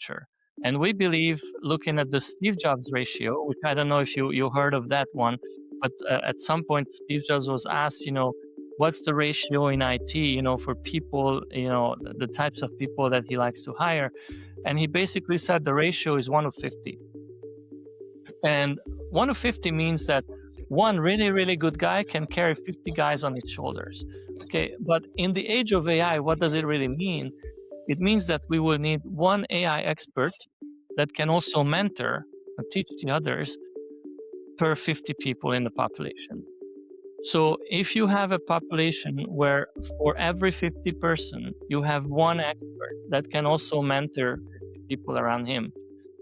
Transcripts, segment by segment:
future. And we believe, looking at the Steve Jobs ratio, which I don't know if you heard of that one, but at some point Steve Jobs was asked, what's the ratio in IT, for people, the types of people that he likes to hire. And he basically said the ratio is 1 to 50. And 1 to 50 means that one really, really good guy can carry 50 guys on his shoulders. Okay, but in the age of AI, what does it really mean? It means that we will need one AI expert that can also mentor and teach the others per 50 people in the population. So if you have a population where for every 50 person, you have one expert that can also mentor people around him,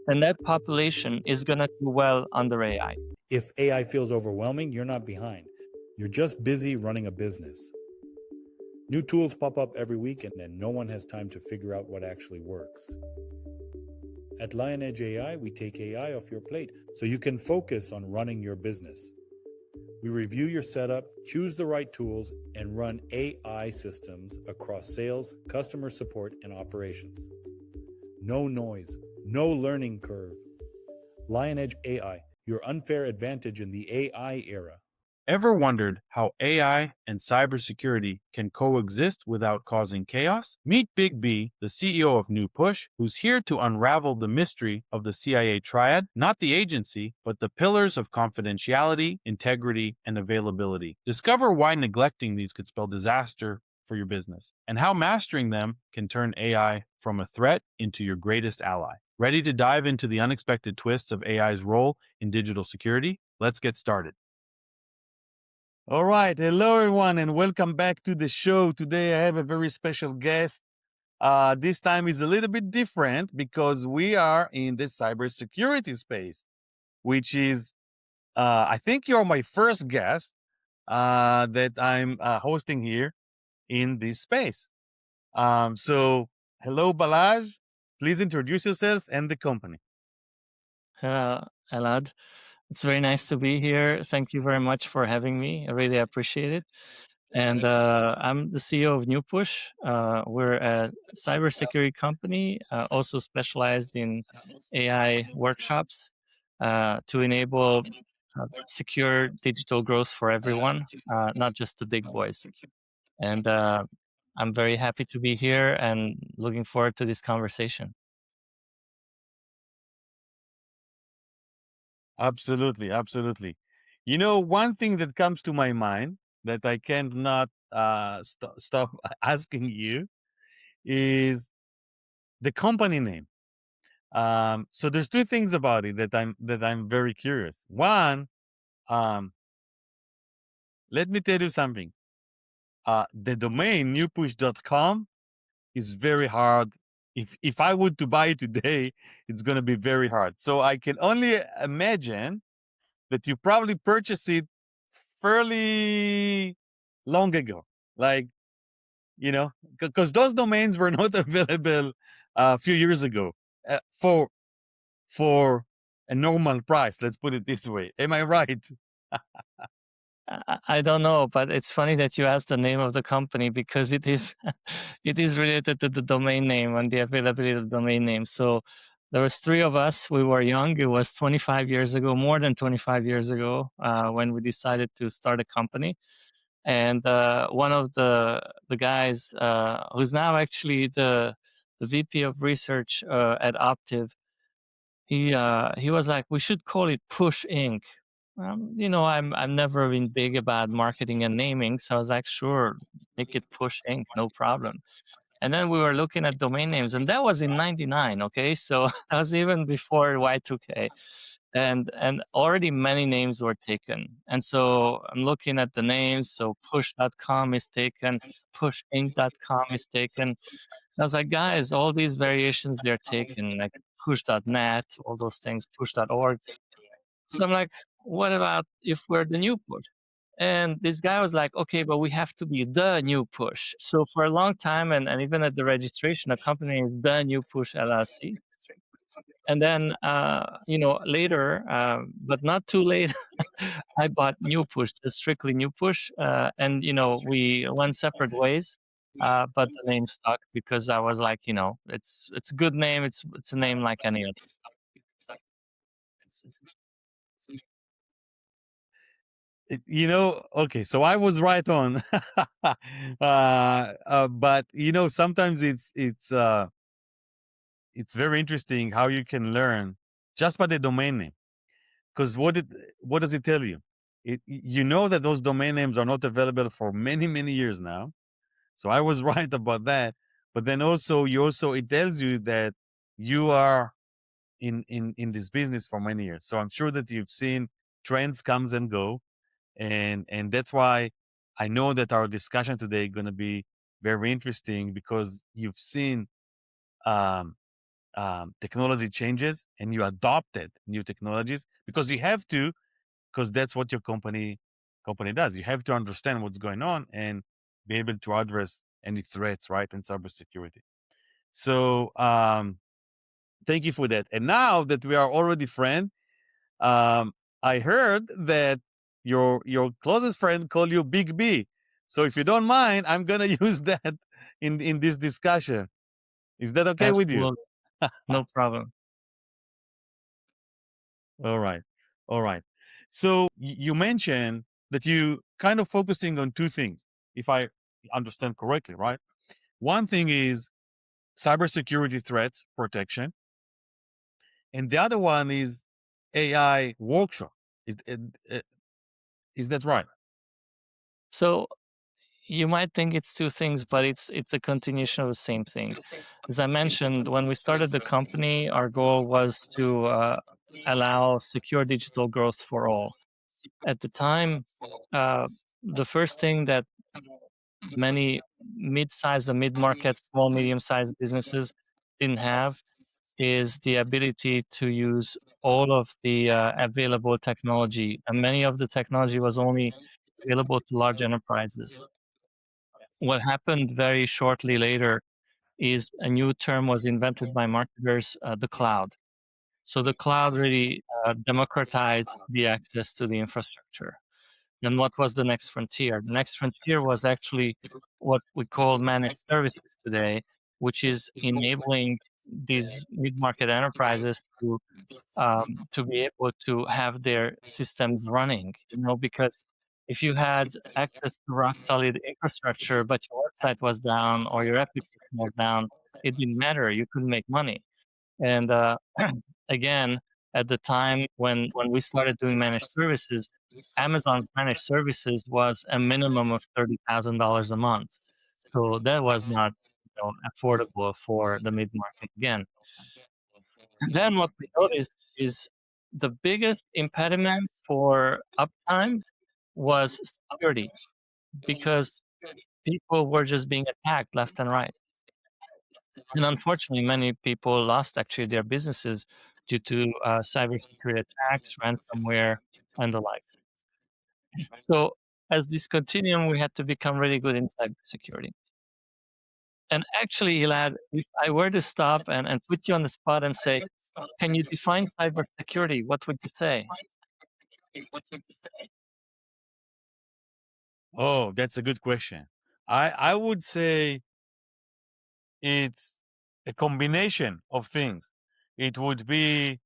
then that population is going to do well under AI. If AI feels overwhelming, you're not behind. You're just busy running a business. New tools pop up every week and then no one has time to figure out what actually works. At Lion Edge AI, we take AI off your plate so you can focus on running your business. We review your setup, choose the right tools, and run AI systems across sales, customer support, and operations. No noise, no learning curve. Lion Edge AI, your unfair advantage in the AI era. Ever wondered how AI and cybersecurity can coexist without causing chaos? Meet Big B, the CEO of NewPush, who's here to unravel the mystery of the CIA Triad, not the agency, but the pillars of confidentiality, integrity, and availability. Discover why neglecting these could spell disaster for your business, and how mastering them can turn AI from a threat into your greatest ally. Ready to dive into the unexpected twists of AI's role in digital security? Let's get started. All right. Hello, everyone, and welcome back to the show. Today, I have a very special guest. This time is a little bit different because we are in the cybersecurity space, which is, I think you're my first guest that I'm hosting here in this space. So, hello, Balazs. Please introduce yourself and the company. Elad, it's very nice to be here. Thank you very much for having me. I really appreciate it. And I'm the CEO of NewPush. We're a cybersecurity company, also specialized in AI workshops to enable secure digital growth for everyone, not just the big boys. And I'm very happy to be here and looking forward to this conversation. Absolutely, absolutely. One thing that comes to my mind that I cannot stop asking you is the company name. So there's two things about it that I'm very curious. One, let me tell you something. The domain newpush.com is very hard. If I would to buy it today, it's going to be very hard. So I can only imagine that you probably purchased it fairly long ago, like, because those domains were not available a few years ago for a normal price. Let's put it this way. Am I right? I don't know, but it's funny that you asked the name of the company because it is it is related to the domain name and the availability of the domain name. So there was three of us. We were young. It was 25 years ago, more than 25 years ago, when we decided to start a company. And one of the guys, who's now actually the VP of research at Optiv, he was like, we should call it Push Inc. I'm never been big about marketing and naming, so I was like, sure, make it Push Inc. No problem. And then we were looking at domain names, and that was in '99. Okay, so that was even before Y2K, and already many names were taken. And so I'm looking at the names. So Push.com is taken, PushInc.com is taken. I was like, guys, all these variations they're taken, like Push.net, all those things, Push.org. So I'm like, what about if we're the new push? And this guy was like, okay, but we have to be the new push. So for a long time, and even at the registration, the company is the new push LLC. And then, later, but not too late, I bought NewPush, just strictly NewPush. And, we went separate ways. but the name stuck because I was like, it's a good name. It's a name like any other. Okay, so I was right on. But sometimes it's very interesting how you can learn just by the domain name. Because what does it tell you? You know that those domain names are not available for many, many years now. So I was right about that. But then also it tells you that you are in this business for many years. So I'm sure that you've seen trends comes and go. And that's why I know that our discussion today is going to be very interesting, because you've seen um, technology changes and you adopted new technologies because you have to, because that's what your company does. You have to understand what's going on and be able to address any threats, right, in cybersecurity. So thank you for that. And now that we are already friends, I heard that your closest friend called you Big B. So if you don't mind, I'm gonna use that in this discussion. Is that okay with you? Absolutely, no problem. All right. All right. So you mentioned that you kind of focusing on two things, if I understand correctly, right? One thing is cybersecurity threats protection, and the other one is AI workshop. Is, uh, is that right? So you might think it's two things, but it's a continuation of the same thing. As I mentioned, when we started the company, our goal was to allow secure digital growth for all. At the time, the first thing that many mid-sized and mid-market, small, medium-sized businesses didn't have is the ability to use all of the available technology. And many of the technology was only available to large enterprises. What happened very shortly later is a new term was invented by marketers, the cloud. So the cloud really democratized the access to the infrastructure. And what was the next frontier? The next frontier was actually what we call managed services today, which is enabling these mid-market enterprises to be able to have their systems running. Because if you had access to rock solid infrastructure, but your website was down or your application was down, it didn't matter. You couldn't make money. And again, at the time when we started doing managed services, Amazon's managed services was a minimum of $30,000 a month. So that was not affordable for the mid market again. And then what we noticed is the biggest impediment for uptime was security, because people were just being attacked left and right. And unfortunately, many people lost actually their businesses due to cybersecurity attacks, ransomware, and the like. So as this continuum, we had to become really good in cybersecurity. And actually, Elad, if I were to stop and put you on the spot and say, can you define cybersecurity? What would you say? Oh, that's a good question. I would say it's a combination of things. It would be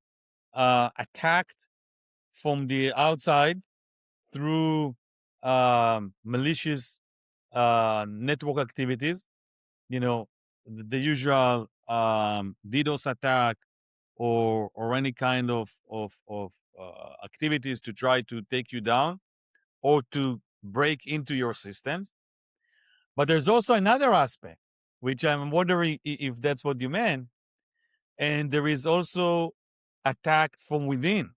attacked from the outside through malicious network activities. The usual DDoS attack, or any kind of activities to try to take you down or to break into your systems. But there's also another aspect, which I'm wondering if that's what you meant. And there is also attack from within.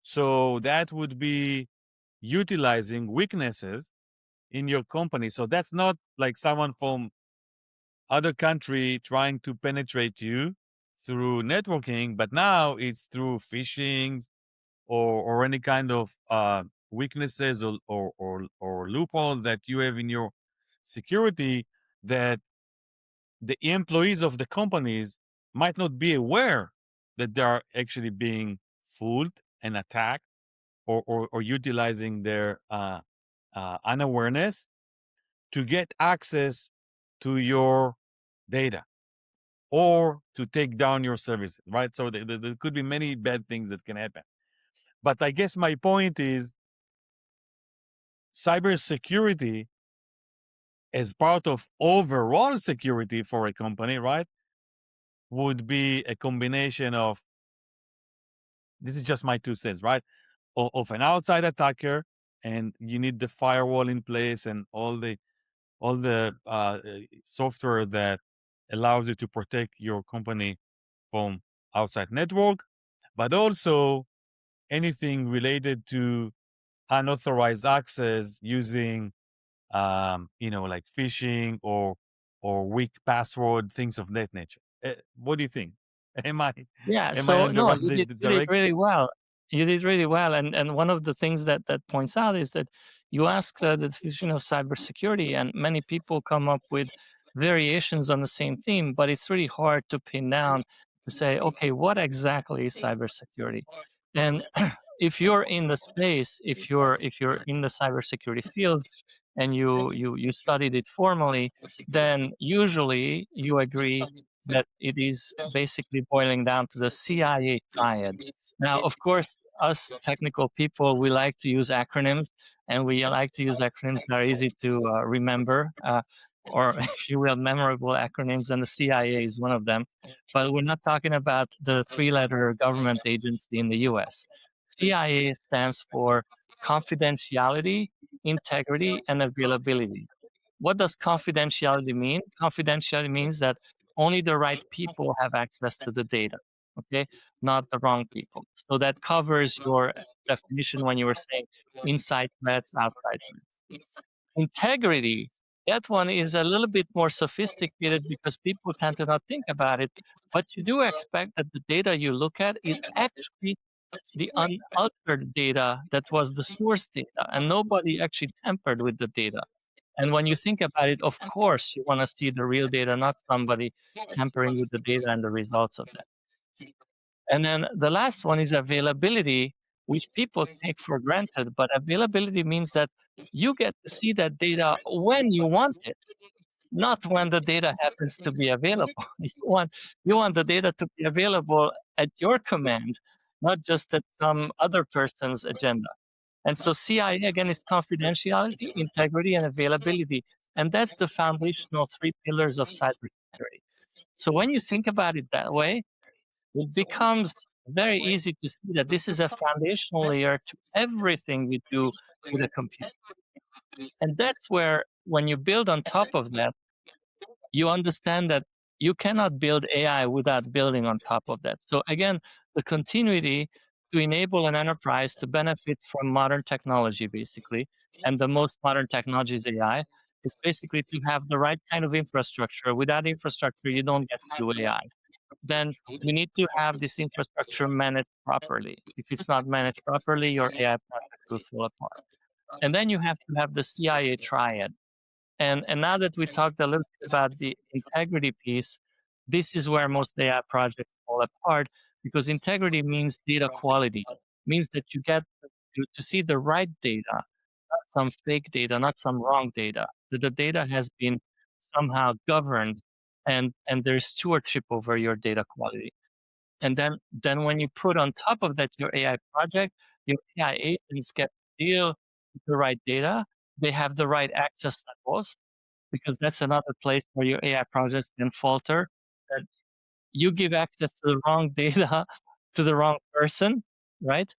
So that would be utilizing weaknesses in your company. So that's not like someone from other country trying to penetrate you through networking, but now it's through phishing or any kind of weaknesses or loophole that you have in your security, that the employees of the companies might not be aware that they are actually being fooled and attacked, or utilizing their unawareness to get access to your data or to take down your services, right? So there could be many bad things that can happen. But I guess my point is cybersecurity as part of overall security for a company, right, would be a combination of, this is just my 2 cents, right, of an outside attacker, and you need the firewall in place and all the software that allows you to protect your company from outside network, but also anything related to unauthorized access using like phishing or weak password, things of that nature. What do you think? Am I Yeah, am I so on the no, right you did direction? really well. You did really well, and one of the things that points out is that you ask the definition of cybersecurity, and many people come up with variations on the same theme, but it's really hard to pin down to say, okay, what exactly is cybersecurity? And if you're in the space, if you're in the cybersecurity field, and you studied it formally, then usually you agree that it is basically boiling down to the CIA Triad. Now, of course, us technical people, we like to use acronyms, and we like to use acronyms that are easy to remember, or if you will, memorable acronyms, and the CIA is one of them. But we're not talking about the three-letter government agency in the US. CIA stands for confidentiality, integrity, and availability. What does confidentiality mean? Confidentiality means that only the right people have access to the data, okay? Not the wrong people. So that covers your definition when you were saying inside threats, outside threats. Integrity, that one is a little bit more sophisticated because people tend to not think about it, but you do expect that the data you look at is actually the unaltered data that was the source data, and nobody actually tampered with the data. And when you think about it, of course, you want to see the real data, not somebody tampering with the data and the results of that. And then the last one is availability, which people take for granted. But availability means that you get to see that data when you want it, not when the data happens to be available. You want the data to be available at your command, not just at some other person's agenda. And so CIA, again, is confidentiality, integrity, and availability. And that's the foundational 3 pillars of cybersecurity. So when you think about it that way, it becomes very easy to see that this is a foundational layer to everything we do with a computer. And that's where, when you build on top of that, you understand that you cannot build AI without building on top of that. So again, the continuity to enable an enterprise to benefit from modern technology, basically, and the most modern technology is AI, is basically to have the right kind of infrastructure. Without infrastructure, you don't get to do AI. Then you need to have this infrastructure managed properly. If it's not managed properly, your AI project will fall apart. And then you have to have the CIA Triad. And now that we talked a little bit about the integrity piece, this is where most AI projects fall apart, because integrity means data quality, means that you get to see the right data, not some fake data, not some wrong data. That the data has been somehow governed, and there's stewardship over your data quality. And then when you put on top of that your AI project, your AI agents get to deal with the right data. They have the right access levels, because that's another place where your AI projects can falter. That you give access to the wrong data to the wrong person, right?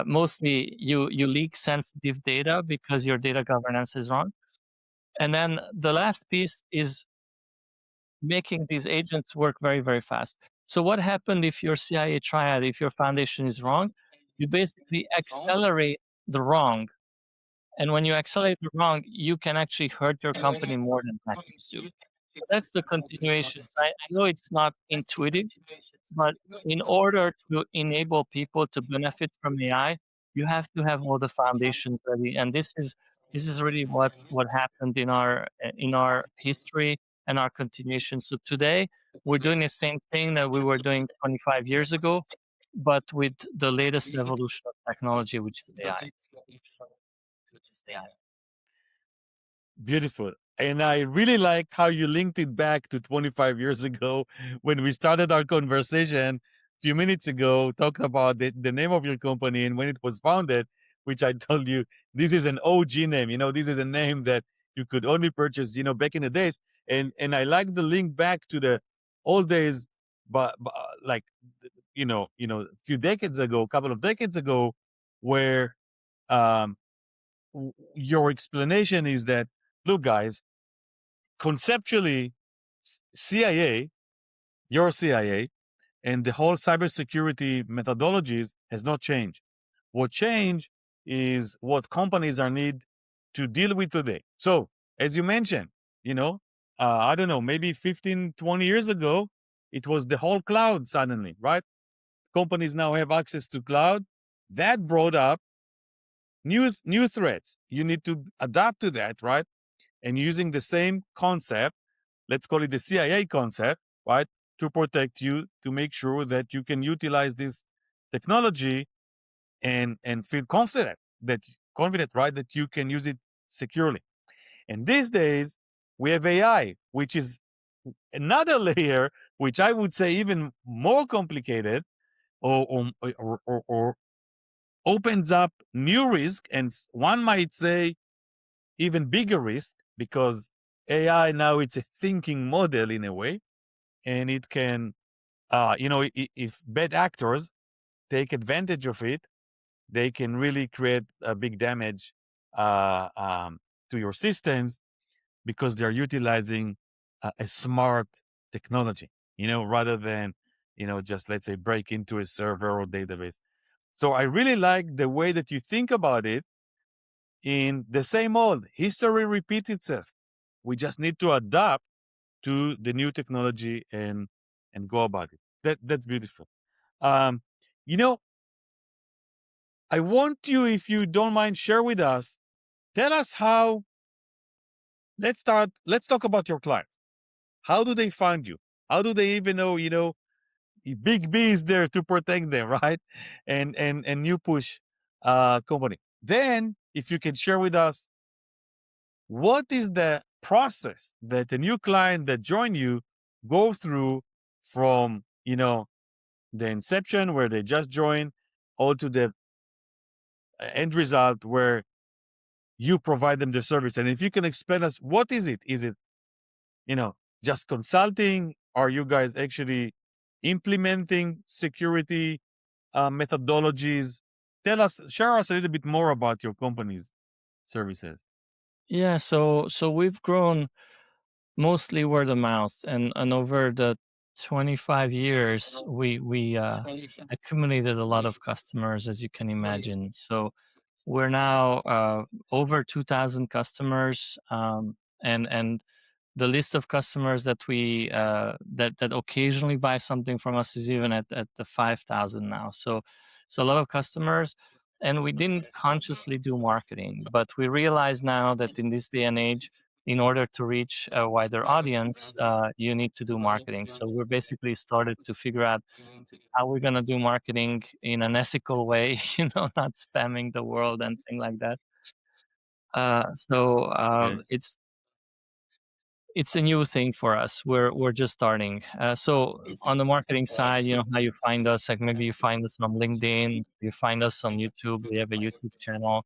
Mostly you leak sensitive data because your data governance is wrong. And then the last piece is making these agents work very, very fast. So what happened if your CIA triad, if your foundation is wrong? You basically accelerate the wrong. And when you accelerate the wrong, you can actually hurt your company more than hackers do. So that's the continuation. I know it's not intuitive, but in order to enable people to benefit from AI, you have to have all the foundations ready. And this is really what happened in our history and our continuation. So today we're doing the same thing that we were doing 25 years ago, but with the latest evolution of technology, which is AI. Beautiful. And I really like how you linked it back to 25 years ago when we started our conversation a few minutes ago, talking about the name of your company and when it was founded, which I told you this is an OG name. This is a name that you could only purchase, back in the days. And I like the link back to the old days, but like, a few decades ago, a couple of decades ago, where um, your explanation is that, look, guys, conceptually, CIA, your CIA, and the whole cybersecurity methodologies has not changed. What changed is what companies are need to deal with today. So, as you mentioned, I don't know, maybe 15, 20 years ago, it was the whole cloud suddenly, right? Companies now have access to cloud. That brought up new threats. You need to adapt to that, right? And using the same concept, let's call it the CIA concept, right? To protect you, to make sure that you can utilize this technology and feel confident, right? That you can use it securely. And these days, we have AI, which is another layer, which I would say even more complicated, or opens up new risk, and one might say even bigger risk, because AI now it's a thinking model in a way, and it can, if bad actors take advantage of it, they can really create a big damage to your systems because they're utilizing a smart technology, rather than, just let's say break into a server or database. So I really like the way that you think about it. In the same old history repeats itself. We just need to adapt to the new technology and go about it. That's beautiful. Um, you know, I want you, if you don't mind, share with us. Tell us how. Let's start. Let's talk about your clients. How do they find you? How do they even know? Big B is there to protect them, right? And NewPush company. Then, if you can share with us, what is the process that a new client that join you go through from the inception where they just join all to the end result where you provide them the service? And if you can explain us, what is it? Is it just consulting? Are you guys actually implementing security methodologies? Share us a little bit more about your company's services. Yeah, so we've grown mostly word of mouth, and over the 25 years, we accumulated a lot of customers, as you can imagine. So we're now over 2,000 customers, and the list of customers that we that occasionally buy something from us is even at the 5,000 now. So a lot of customers, and we didn't consciously do marketing, but we realize now that in this day and age, in order to reach a wider audience, you need to do marketing. So we're basically started to figure out how we're gonna do marketing in an ethical way, not spamming the world and things like that. So Okay. it's a new thing for us. We're just starting. So on the marketing side, how you find us, like maybe you find us on LinkedIn, you find us on YouTube. We have a YouTube channel,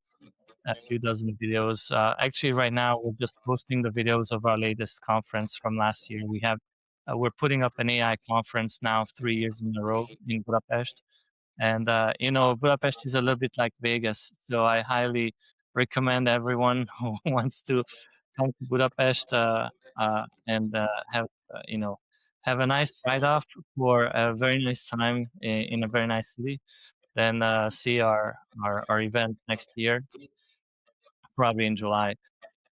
a few dozen videos. Actually, right now we're just posting the videos of our latest conference from last year. We're putting up an AI conference now 3 years in a row in Budapest. And Budapest is a little bit like Vegas, so I highly recommend everyone who wants to come to Budapest and have a nice ride off for a very nice time in a very nice city. Then see our event next year, probably in July.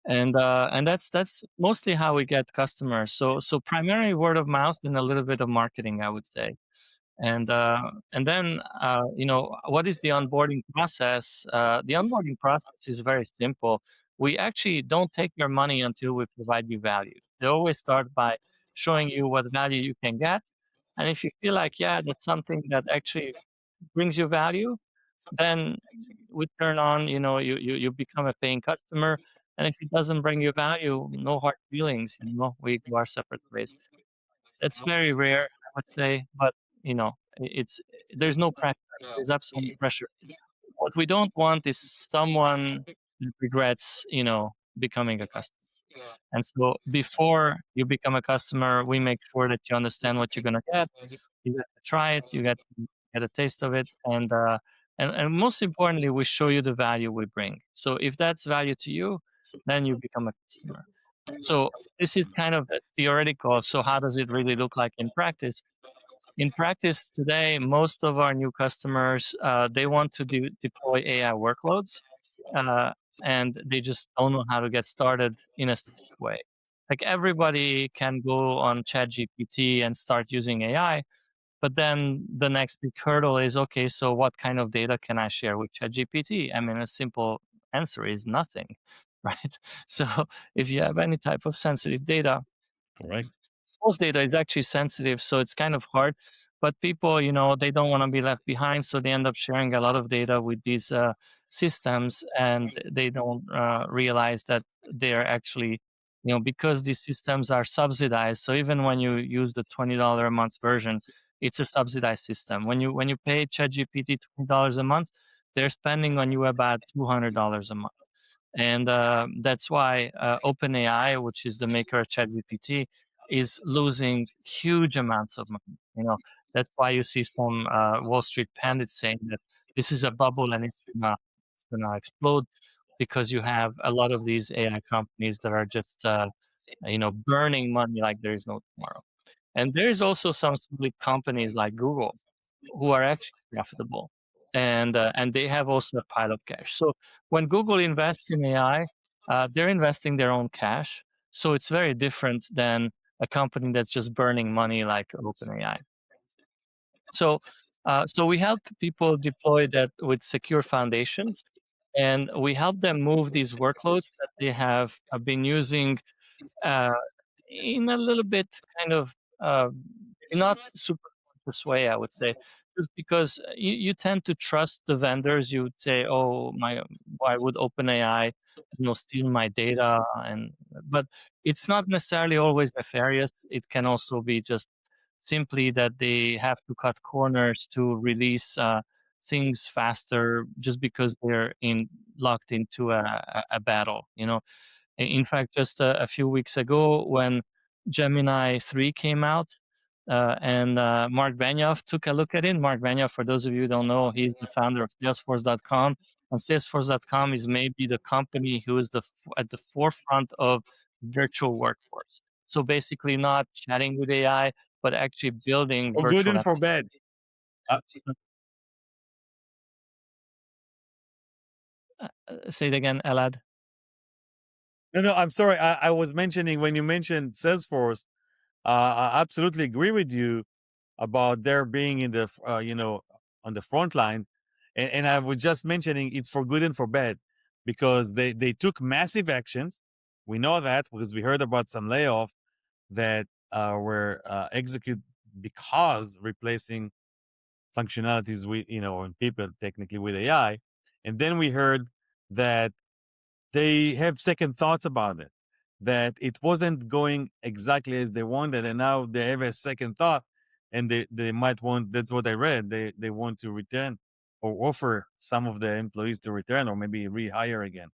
And that's mostly how we get customers. So primarily word of mouth and a little bit of marketing, I would say. And then what is the onboarding process? The onboarding process is very simple. We actually don't take your money until we provide you value. They always start by showing you what value you can get, and if you feel like, yeah, that's something that actually brings you value, then we turn on, you become a paying customer. And if it doesn't bring you value, no hard feelings, we go our separate ways. That's very rare, I would say, but it's there's no pressure. There's absolutely no pressure. What we don't want is someone that regrets, becoming a customer. And so before you become a customer, we make sure that you understand what you're gonna get. You get to try it, you get a taste of it, and most importantly, we show you the value we bring. So if that's value to you, then you become a customer. So this is kind of a theoretical. So how does it really look like in practice? In practice today, most of our new customers, they want to deploy AI workloads, uh, and they just don't know how to get started in a safe way. Like everybody can go on ChatGPT and start using AI, but then the next big hurdle is, okay, so what kind of data can I share with ChatGPT? I mean, a simple answer is nothing, right? So if you have any type of sensitive data, Correct. source data is actually sensitive, so it's kind of hard. But people, they don't want to be left behind, so they end up sharing a lot of data with these systems, and they don't realize that they're actually, because these systems are subsidized. So even when you use the $20 a month version, it's a subsidized system. When you pay ChatGPT $20 a month, they're spending on you about $200 a month. And that's why OpenAI, which is the maker of ChatGPT, is losing huge amounts of money. That's why you see some Wall Street pundits saying that this is a bubble and it's gonna explode, because you have a lot of these AI companies that are just burning money like there is no tomorrow. And there's also some big companies like Google who are actually profitable, and they have also a pile of cash. So when Google invests in AI, they're investing their own cash. So it's very different than a company that's just burning money like OpenAI. So we help people deploy that with secure foundations, and we help them move these workloads that they have been using uh, in a little bit kind of uh, not super conscious way, I would say, just because you tend to trust the vendors. You would say, "Oh, why would OpenAI, steal my data?" But it's not necessarily always nefarious. It can also be just simply that they have to cut corners to release things faster, just because they're locked into a battle. In fact, just a few weeks ago, when Gemini 3 came out, and Mark Benioff took a look at it. Mark Benioff, for those of you who don't know, he's the founder of Salesforce.com. And Salesforce.com is maybe the company who is at the forefront of virtual workforce. So basically, not chatting with AI, but actually building For good virtual and for applications. bad. Uh, Say it again, Elad. no, I'm sorry. I was mentioning when you mentioned Salesforce, I absolutely agree with you about their being in the on the front lines, and I was just mentioning it's for good and for bad, because they took massive actions. We know that because we heard about some layoff that were executed because replacing functionalities with and people technically with AI, and then we heard that they have second thoughts about it, that it wasn't going exactly as they wanted, and now they have a second thought, and they might want, that's what I read, they want to return or offer some of the employees to return or maybe rehire again.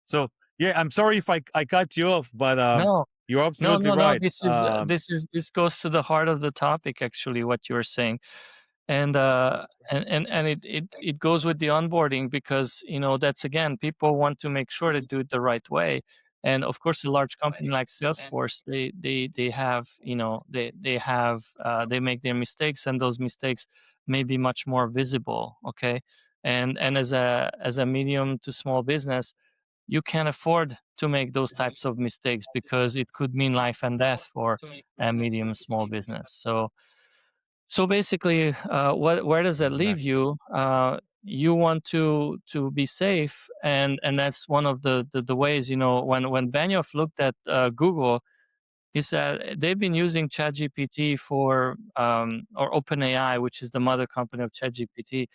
So yeah, I'm sorry if I cut you off, but No, you're no, absolutely no, no. right. This goes to the heart of the topic, actually, what you were saying. And it goes with the onboarding, because that's, again, people want to make sure to do it the right way. And of course, a large company like Salesforce, they have they make their mistakes, and those mistakes may be much more visible. Okay. And as a medium to small business, you can't afford to make those types of mistakes, because it could mean life and death for a medium small business. So basically, where does that leave you? You want to be safe, and that's one of the ways. When Benioff looked at Google, he said they've been using ChatGPT or OpenAI, which is the mother company of ChatGPT.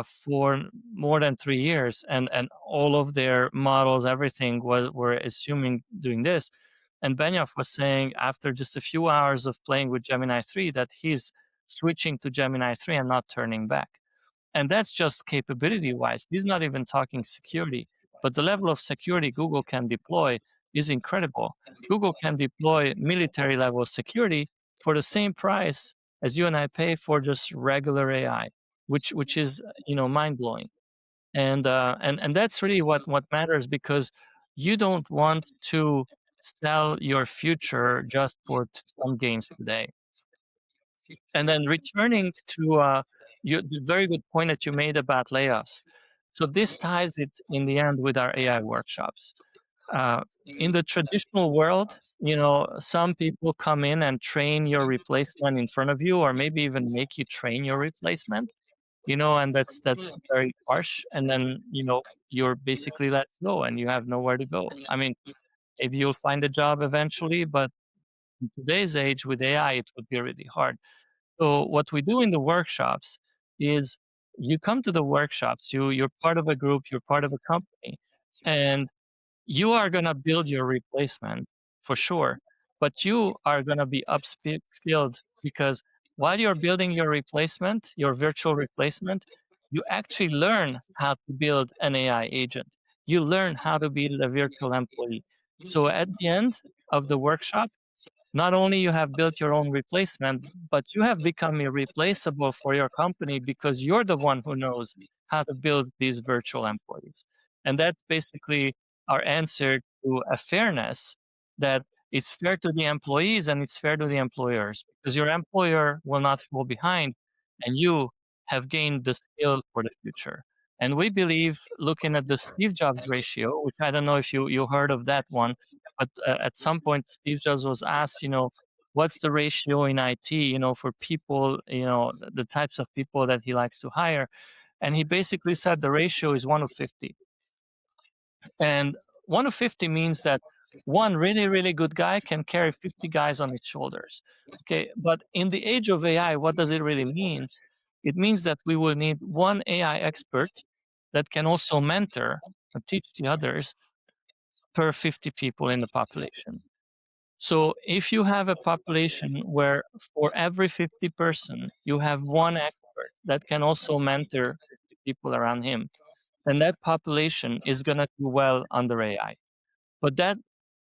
for more than 3 years, and all of their models, everything were assuming doing this. And Benioff was saying after just a few hours of playing with Gemini 3 that he's switching to Gemini 3 and not turning back. And that's just capability wise. He's not even talking security, but the level of security Google can deploy is incredible. Google can deploy military level security for the same price as you and I pay for just regular AI, which is mind blowing. And that's really what matters, because you don't want to sell your future just for some gains today. And then returning to the very good point that you made about layoffs. So this ties it in the end with our AI workshops. In the traditional world, some people come in and train your replacement in front of you, or maybe even make you train your replacement, and that's very harsh. And then, you're basically let go and you have nowhere to go. I mean, maybe you'll find a job eventually, but in today's age with AI, it would be really hard. So what we do in the workshops is you come to the workshops, you're part of a group, you're part of a company, and you are going to build your replacement for sure, but you are going to be upskilled, because while you're building your replacement, your virtual replacement, you actually learn how to build an AI agent. You learn how to build a virtual employee. So at the end of the workshop, not only you have built your own replacement, but you have become irreplaceable for your company, because you're the one who knows how to build these virtual employees. And that's basically our answer to a fairness, that it's fair to the employees and it's fair to the employers, because your employer will not fall behind and you have gained the skill for the future. And we believe, looking at the Steve Jobs ratio, which I don't know if you heard of that one, but at some point, Steve Jobs was asked, what's the ratio in IT, for people, the types of people that he likes to hire. And he basically said the ratio is 1 to 50. And 1 to 50 means that one really, really good guy can carry 50 guys on his shoulders. Okay, but in the age of AI, what does it really mean? It means that we will need one AI expert that can also mentor and teach the others per 50 people in the population. So if you have a population where for every 50 person, you have one expert that can also mentor 50 people around him, then that population is going to do well under AI. But that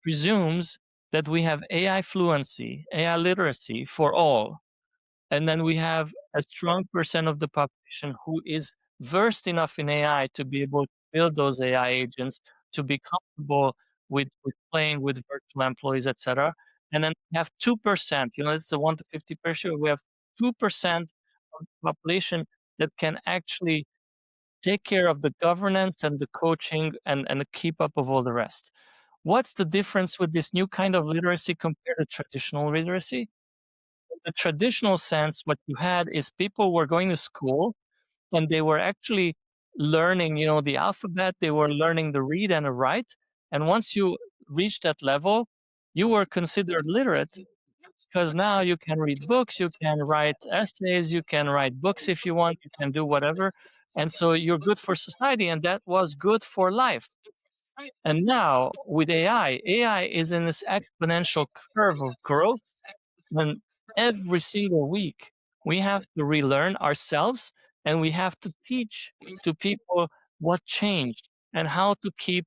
presumes that we have AI fluency, AI literacy for all. And then we have a strong percent of the population who is versed enough in AI to be able to build those AI agents, to be comfortable with playing with virtual employees, etc. And then we have 2%, it's the 1 to 50 ratio. We have 2% of the population that can actually take care of the governance and the coaching and the keep up of all the rest. What's the difference with this new kind of literacy compared to traditional literacy? In the traditional sense, what you had is people were going to school and they were actually learning, the alphabet, they were learning the read and the write. And once you reached that level, you were considered literate, because now you can read books, you can write essays, you can write books if you want, you can do whatever. And so you're good for society, and that was good for life. And now with AI is in this exponential curve of growth, and every single week we have to relearn ourselves, and we have to teach to people what changed and how to keep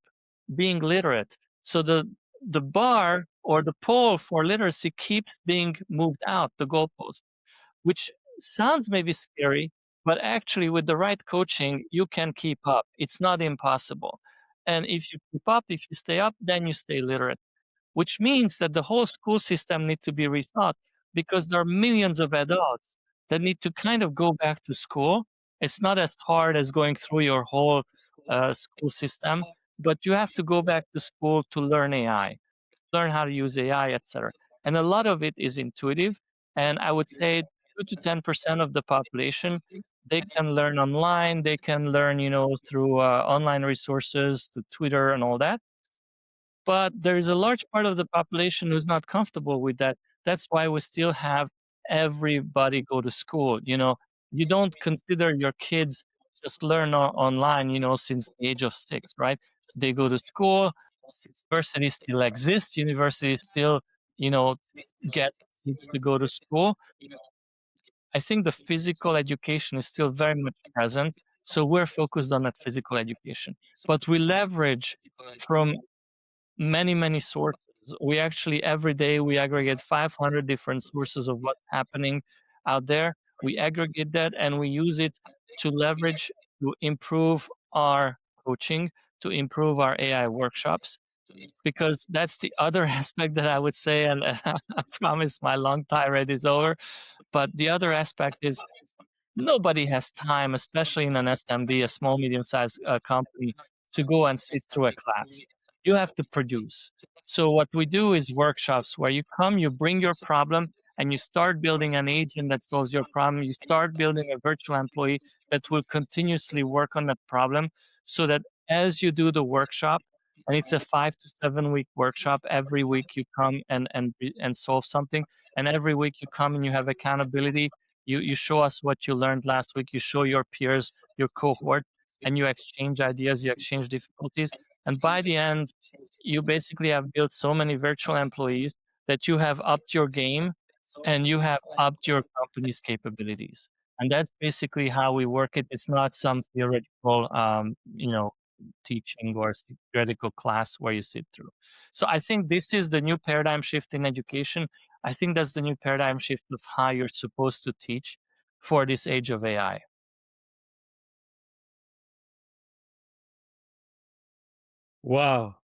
being literate. So the bar or the pole for literacy keeps being moved out, the goalpost, which sounds maybe scary, but actually with the right coaching, you can keep up. It's not impossible. And if you keep up, if you stay up, then you stay literate, which means that the whole school system needs to be rethought, because there are millions of adults that need to kind of go back to school. It's not as hard as going through your whole school system, but you have to go back to school to learn AI, learn how to use AI, etc. And a lot of it is intuitive. And I would say 2 to 10% of the population, they can learn online. They can learn, through online resources, to Twitter and all that. But there is a large part of the population who's not comfortable with that. That's why we still have everybody go to school. You don't consider your kids just learn online, since the age of 6, right? They go to school, university still exists, university still, get kids to go to school. I think the physical education is still very much present. So we're focused on that physical education, but we leverage from many, many sources. We actually, every day, we aggregate 500 different sources of what's happening out there. We aggregate that and we use it to leverage, to improve our coaching, to improve our AI workshops, because that's the other aspect that I would say, and I promise my long tirade is over. But the other aspect is nobody has time, especially in an SMB, a small, medium-sized company, to go and sit through a class. You have to produce. So what we do is workshops where you come, you bring your problem, and you start building an agent that solves your problem. You start building a virtual employee that will continuously work on that problem, so that as you do the workshop, and it's a 5 to 7 week workshop, every week you come and solve something, and every week you come and you have accountability. You show us what you learned last week. You show your peers, your cohort, and you exchange ideas, you exchange difficulties. And by the end, you basically have built so many virtual employees that you have upped your game and you have upped your company's capabilities. And that's basically how we work it. It's not some theoretical, teaching or theoretical class where you sit through. So I think this is the new paradigm shift in education. I think that's the new paradigm shift of how you're supposed to teach for this age of AI. Wow.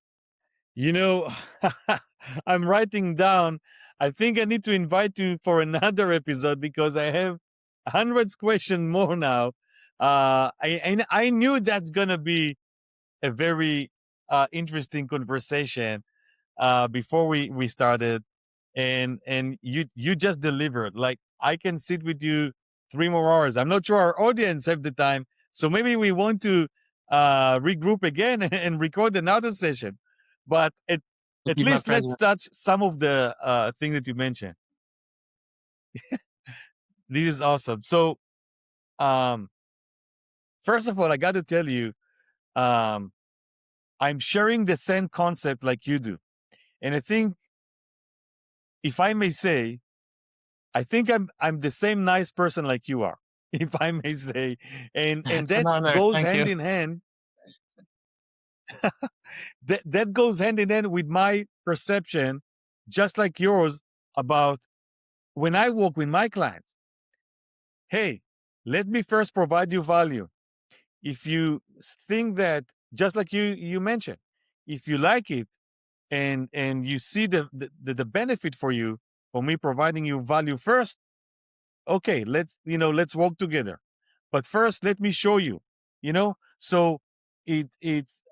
I'm writing down. I think I need to invite you for another episode because I have hundreds question more now. I knew that's gonna be a very interesting conversation before we started, and you just delivered. Like I can sit with you 3 more hours. I'm not sure our audience have the time, so maybe we want to regroup again and record another session. But It'd at be my least let's pleasure. touch some of the things that you mentioned. This is awesome. So, um, first of all, I got to tell you, um, I'm sharing the same concept like you do, and I think, if I may say, I think I'm the same nice person like you are, if I may say, and It's an that honor. goes Thank you. hand in hand. That goes hand in hand with my perception, just like yours, about when I work with my clients. Hey, let me first provide you value. If you think that, just like you mentioned, if you like it and you see the benefit for you for me providing you value first, okay, let's work together. But first, let me show you. So it's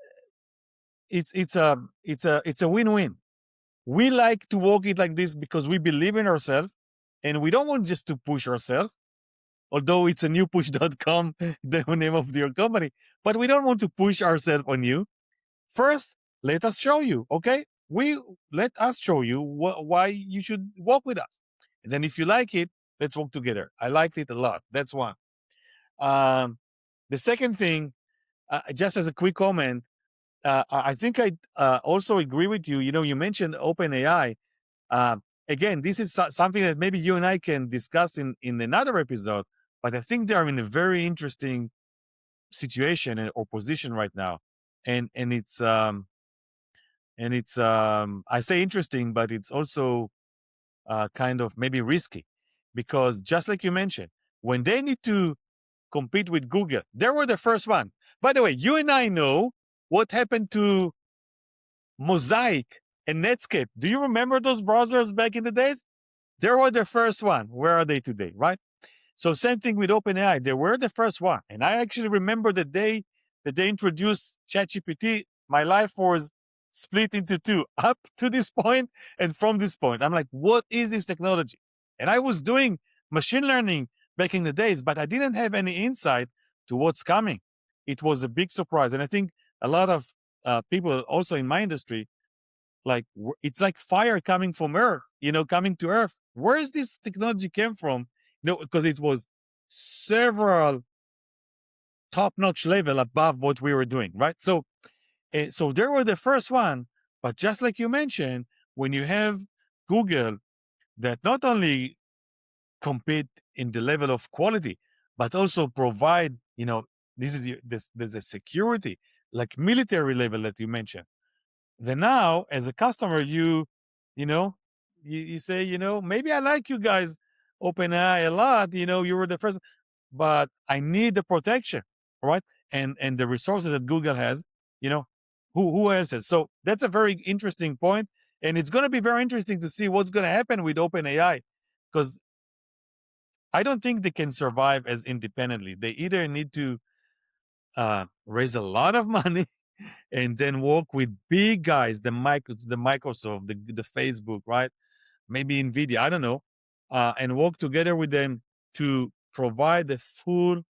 a win-win. We like to work it like this because we believe in ourselves, and we don't want just to push ourselves. Although it's a newpush.com, the name of your company, but we don't want to push ourselves on you. First, let us show you. Okay, let us show you why you should work with us. And then, if you like it, let's work together. I liked it a lot. That's one. Um, the second thing, just as a quick comment, I think I also agree with you. You mentioned OpenAI. Again, this is something that maybe you and I can discuss in another episode. But I think they are in a very interesting situation or position right now, and it's I say interesting, but it's also kind of maybe risky, because just like you mentioned, when they need to compete with Google, they were the first one. By the way, you and I know what happened to Mosaic and Netscape. Do you remember those browsers back in the days? They were the first one. Where are they today, right? So same thing with OpenAI. They were the first one. And I actually remember the day that they introduced ChatGPT, my life was split into two, up to this point and from this point. I'm like, what is this technology? And I was doing machine learning back in the days, but I didn't have any insight to what's coming. It was a big surprise. And I think a lot of people also in my industry, like, it's like fire coming from Earth, coming to Earth. Where is this technology came from? Because it was several top-notch level above what we were doing, right? So they were the first one, but just like you mentioned, when you have Google that not only compete in the level of quality, but also provide, there's a security, like military level that you mentioned. Then now, as a customer, you say, maybe I like you guys, OpenAI a lot, you were the first, but I need the protection, right? And the resources that Google has, who else has? So that's a very interesting point, and it's going to be very interesting to see what's going to happen with OpenAI, because I don't think they can survive as independently. They either need to raise a lot of money and then work with big guys, the Microsoft, the Facebook, right? Maybe NVIDIA, I don't know, and work together with them to provide a full,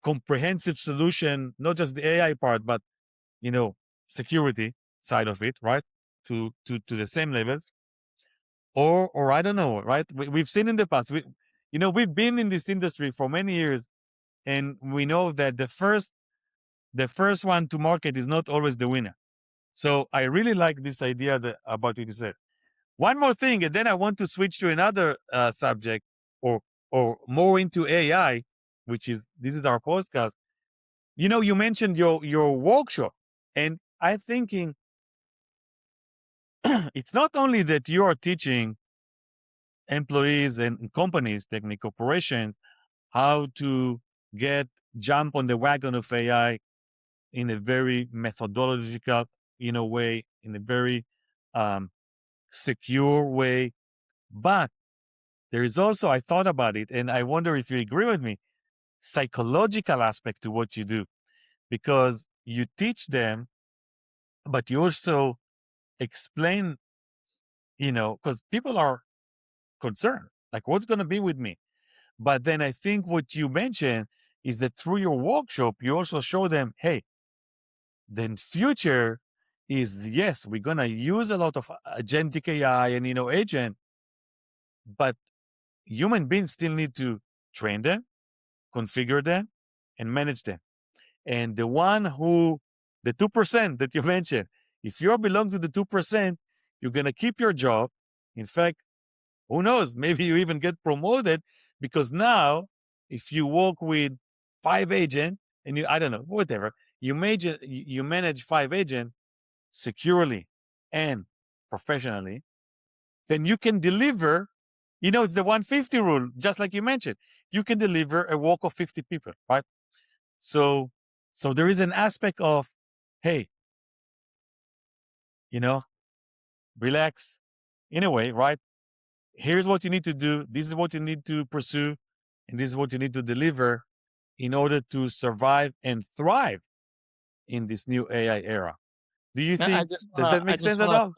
comprehensive solution, not just the AI part, but security side of it, right? To the same levels, or I don't know, right? We've seen in the past, we've been in this industry for many years, and we know that the first one to market is not always the winner. So I really like this idea about what you said. One more thing, and then I want to switch to another subject, or more into AI, this is our podcast. You mentioned your workshop, and I'm thinking it's not only that you are teaching employees and companies, technical operations, how to jump on the wagon of AI in a very methodological, way, in a very secure way. But there is also, I thought about it, and I wonder if you agree with me, psychological aspect to what you do, because you teach them, but you also explain, because people are concerned, like, what's going to be with me? But then I think what you mentioned is that through your workshop, you also show them, hey, the future is, yes, we're going to use a lot of agentic AI and, agent, but human beings still need to train them, configure them, and manage them. And the 2% that you mentioned, if you belong to the 2%, you're going to keep your job. In fact, who knows, maybe you even get promoted, because now if you work with 5 agents and I don't know, whatever, you manage 5 agents securely and professionally, then you can deliver, it's the 150 rule, just like you mentioned. You can deliver a work of 50 people, right? So there is an aspect of, hey, relax, in a way, right? Here's what you need to do. This is what you need to pursue. And this is what you need to deliver in order to survive and thrive in this new AI era. Do you No, think, does that make sense at all?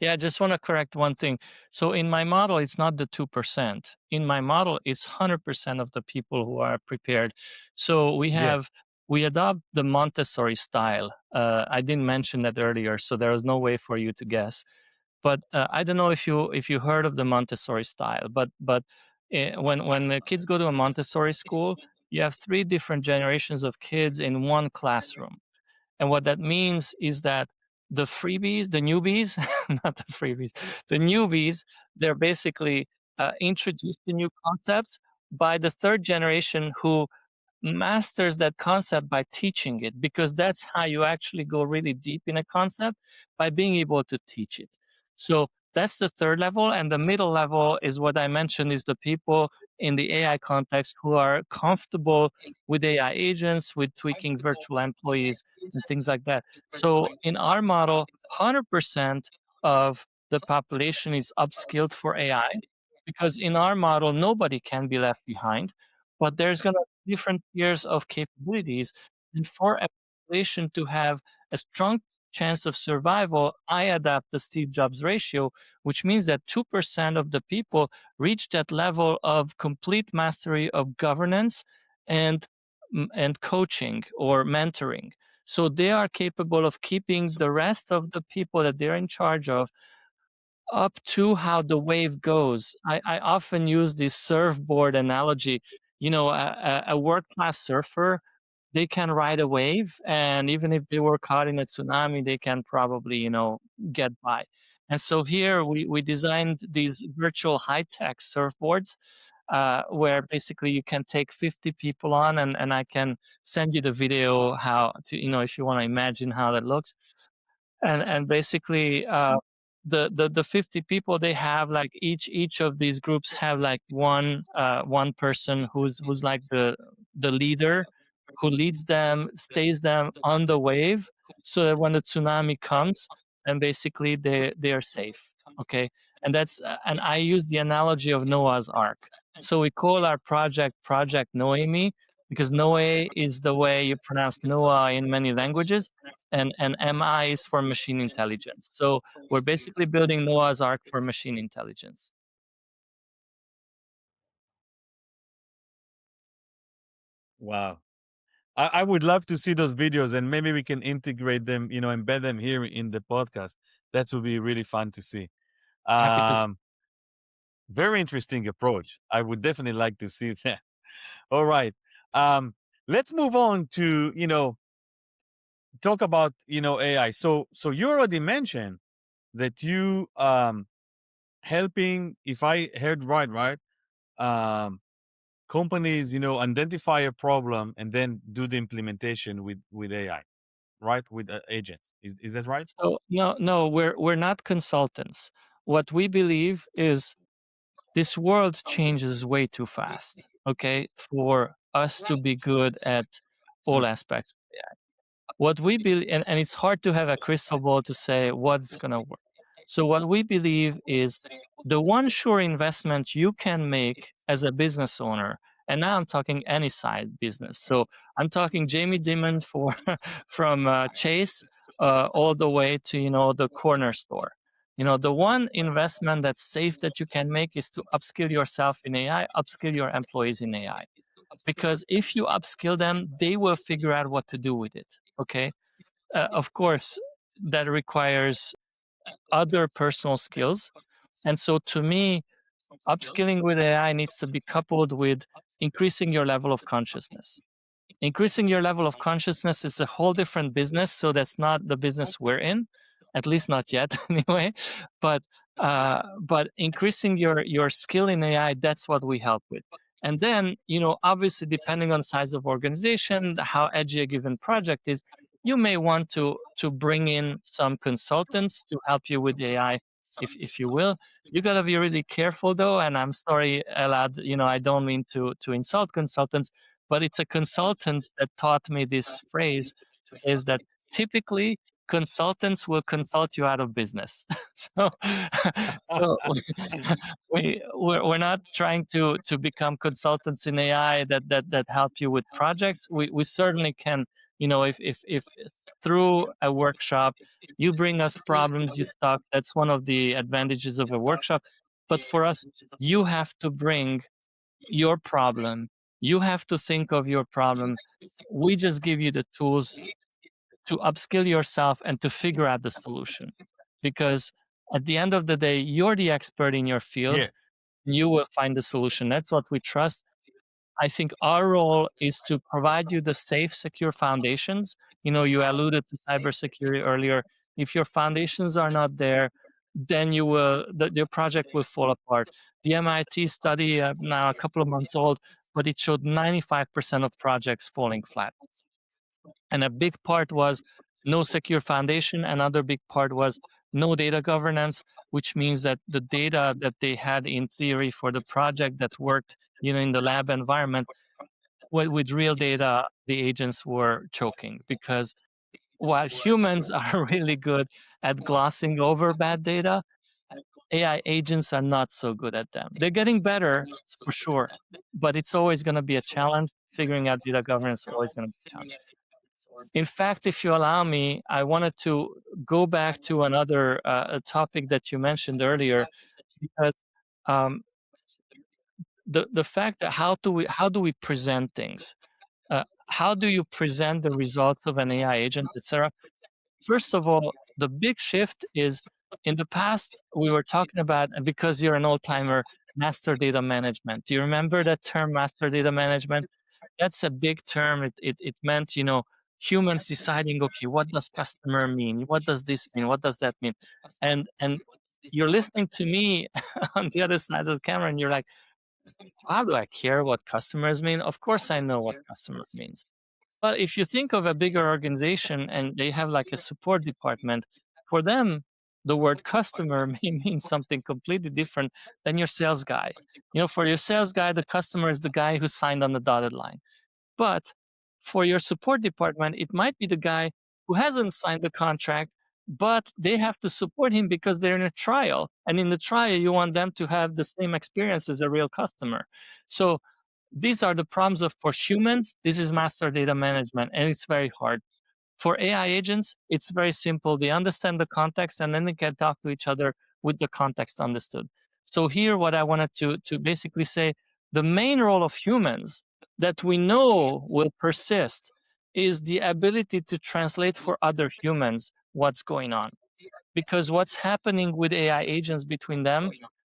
I just want to correct one thing. So in my model, it's not the 2%. In my model, it's 100% of the people who are prepared. So we adopt the Montessori style. I didn't mention that earlier, so there was no way for you to guess. But I don't know if you heard of the Montessori style. But when the kids go to a Montessori school, you have 3 different generations of kids in one classroom. And what that means is that the newbies, not the freebies, the newbies, they're basically introduced to new concepts by the 3rd generation who masters that concept by teaching it, because that's how you actually go really deep in a concept, by being able to teach it. So that's the 3rd level. And the middle level is what I mentioned, is the people in the AI context who are comfortable with AI agents, with tweaking virtual employees and things like that. So in our model, 100% of the population is upskilled for AI, because in our model, nobody can be left behind, but there's going to be different tiers of capabilities. And for a population to have a strong chance of survival, I adapt the Steve Jobs ratio, which means that 2% of the people reach that level of complete mastery of governance and coaching or mentoring. So they are capable of keeping the rest of the people that they're in charge of up to how the wave goes. I often use this surfboard analogy. a world-class surfer, they can ride a wave, and even if they were caught in a tsunami, they can probably, get by. And so here we designed these virtual high-tech surfboards, where basically you can take 50 people on, and I can send you the video how to, if you want to imagine how that looks. And basically, the 50 people, they have like each of these groups have like one person who's like the leader, who leads them, stays them on the wave, so that when the tsunami comes, and basically they are safe. Okay. And I use the analogy of Noah's Ark. So we call our project Noemi, because Noe is the way you pronounce Noah in many languages, and MI is for machine intelligence. So we're basically building Noah's Ark for machine intelligence. Wow. I would love to see those videos, and maybe we can integrate them, embed them here in the podcast. That would be really fun to see. Happy to. Very interesting approach. I would definitely like to see that. All right. Let's move on to, talk about, AI. So you already mentioned that you helping, if I heard right, companies, identify a problem and then do the implementation with AI, right? With agents. Is that right? So no, we're not consultants. What we believe is this world changes way too fast, okay, for us to be good at all aspects. What we believe, and it's hard to have a crystal ball to say what's going to work. So what we believe is the one sure investment you can make as a business owner, and now I'm talking any side business. So I'm talking Jamie Dimon for from Chase, all the way to the corner store. The one investment that's safe that you can make is to upskill yourself in AI, upskill your employees in AI. Because if you upskill them, they will figure out what to do with it. Okay. Of course, that requires other personal skills. And so to me, upskilling with AI needs to be coupled with increasing your level of consciousness. Increasing your level of consciousness is a whole different business. So that's not the business we're in, at least not yet anyway. But increasing your skill in AI, that's what we help with. And then, obviously, depending on size of organization, how edgy a given project is, you may want to bring in some consultants to help you with AI, if you will. You got to be really careful though. And I'm sorry, Elad, I don't mean to insult consultants, but it's a consultant that taught me this phrase, says that typically consultants will consult you out of business. so so we're not trying to become consultants in AI that help you with projects. We certainly can, if through a workshop you bring us problems you stock, that's one of the advantages of a workshop. But for us, you have to bring your problem. You have to think of your problem. We just give you the tools to upskill yourself and to figure out the solution. Because at the end of the day, you're the expert in your field. Yeah. You will find the solution. That's what we trust. I think our role is to provide you the safe, secure foundations. You alluded to cybersecurity earlier. If your foundations are not there, then your project will fall apart. The MIT study, now a couple of months old, but it showed 95% of projects falling flat. And a big part was no secure foundation. Another big part was no data governance, which means that the data that they had in theory for the project that worked, in the lab environment, with real data, the agents were choking. Because while humans are really good at glossing over bad data, AI agents are not so good at them. They're getting better, for sure, but it's always going to be a challenge. Figuring out data governance is always going to be a challenge. In fact, if you allow me, I wanted to go back to another topic that you mentioned earlier, because the fact that how do we present things? How do you present the results of an AI agent, etc.? First of all, the big shift is, in the past we were talking about, and because you're an old timer, master data management. Do you remember that term, master data management? That's a big term. It meant, humans deciding, okay, what does customer mean? What does this mean? What does that mean? And you're listening to me on the other side of the camera, and you're like, how do I care what customers mean? Of course I know what customer means. But if you think of a bigger organization and they have like a support department, for them, the word customer may mean something completely different than your sales guy. For your sales guy, the customer is the guy who signed on the dotted line. But for your support department, it might be the guy who hasn't signed the contract, but they have to support him because they're in a trial. And in the trial, you want them to have the same experience as a real customer. So these are the problems for humans. This is master data management, and it's very hard. For AI agents, it's very simple. They understand the context, and then they can talk to each other with the context understood. So here, what I wanted to basically say, the main role of humans that we know will persist is the ability to translate for other humans what's going on. Because what's happening with AI agents between them,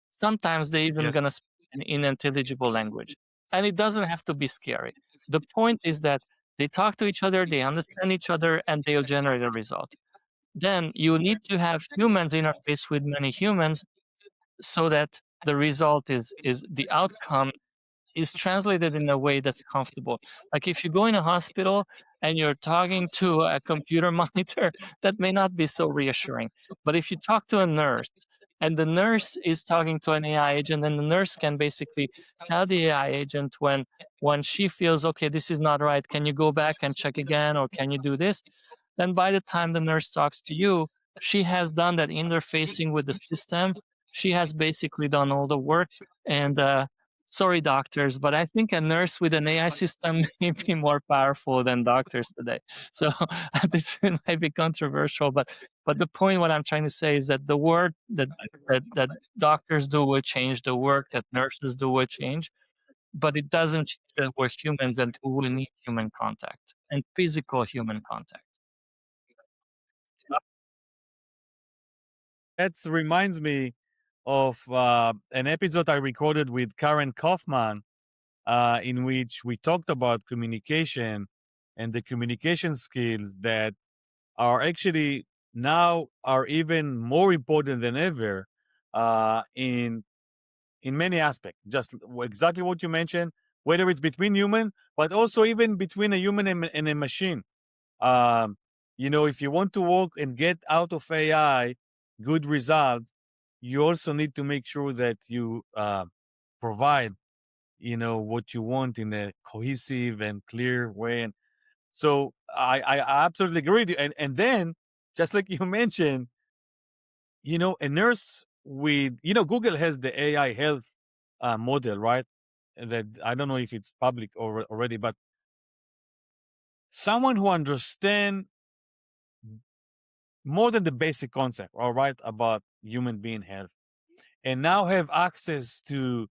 sometimes they're even going to speak in unintelligible language. And it doesn't have to be scary. The point is that they talk to each other, they understand each other, and they'll generate a result. Then you need to have humans interface with many humans so that the result is the outcome is translated in a way that's comfortable. Like if you go in a hospital and you're talking to a computer monitor, that may not be so reassuring. But if you talk to a nurse and the nurse is talking to an AI agent, then the nurse can basically tell the AI agent when she feels, okay, this is not right, can you go back and check again, or can you do this? Then by the time the nurse talks to you, she has done that interfacing with the system. She has basically done all the work. And sorry, doctors, but I think a nurse with an AI system may be more powerful than doctors today. So this might be controversial, but the point, what I'm trying to say, is that the work that doctors do will change, the work that nurses do will change, but it doesn't change that we're humans and who will need human contact and physical human contact. That reminds me of an episode I recorded with Karen Kaufman, in which we talked about communication and the communication skills that are actually now are even more important than ever in many aspects. Just exactly what you mentioned, whether it's between human, but also even between a human and a machine. If you want to work and get out of AI good results, you also need to make sure that you provide, what you want in a cohesive and clear way. And so I absolutely agree with you. And then, just like you mentioned, a nurse with, Google has the AI health model, right? That I don't know if it's public already, but someone who understands more than the basic concept, all right, about human being health, and now have access to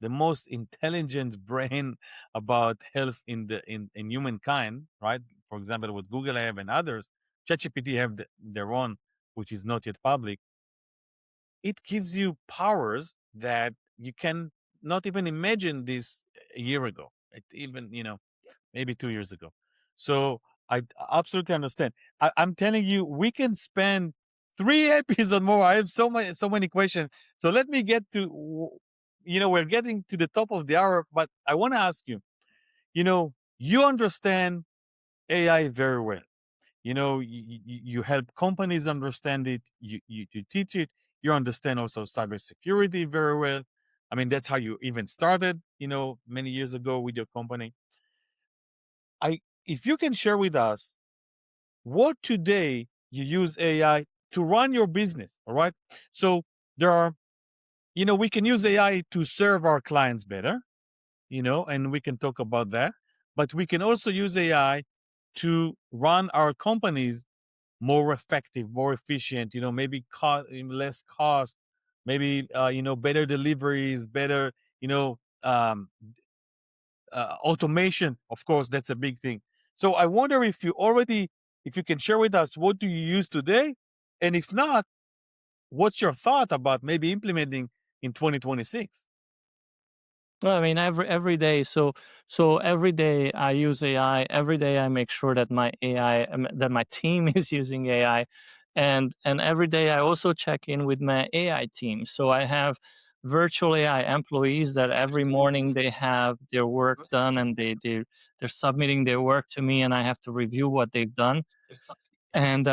the most intelligent brain about health in humankind, right? For example, what Google have and others, ChatGPT have their own, which is not yet public. It gives you powers that you can not even imagine this a year ago, even maybe 2 years ago. So I absolutely understand. I'm telling you, we can spend 3 episodes more. I have so many questions. So let me get to, we're getting to the top of the hour, but I want to ask you, you understand AI very well. You help companies understand it. You teach it. You understand also cybersecurity very well. I mean, that's how you even started, many years ago with your company. If you can share with us what today you use AI to run your business, all right? So there are, we can use AI to serve our clients better, and we can talk about that. But we can also use AI to run our companies more effective, more efficient, maybe less cost, maybe, better deliveries, better, automation. Of course, that's a big thing. So I wonder if you can share with us, what do you use today? And if not, what's your thought about maybe implementing in 2026? Well, I mean, every day. So every day I use AI. Every day I make sure that my AI, that my team is using AI, and every day I also check in with my AI team. So I have virtual AI employees that every morning they have their work done, and they're submitting their work to me, and I have to review what they've done. And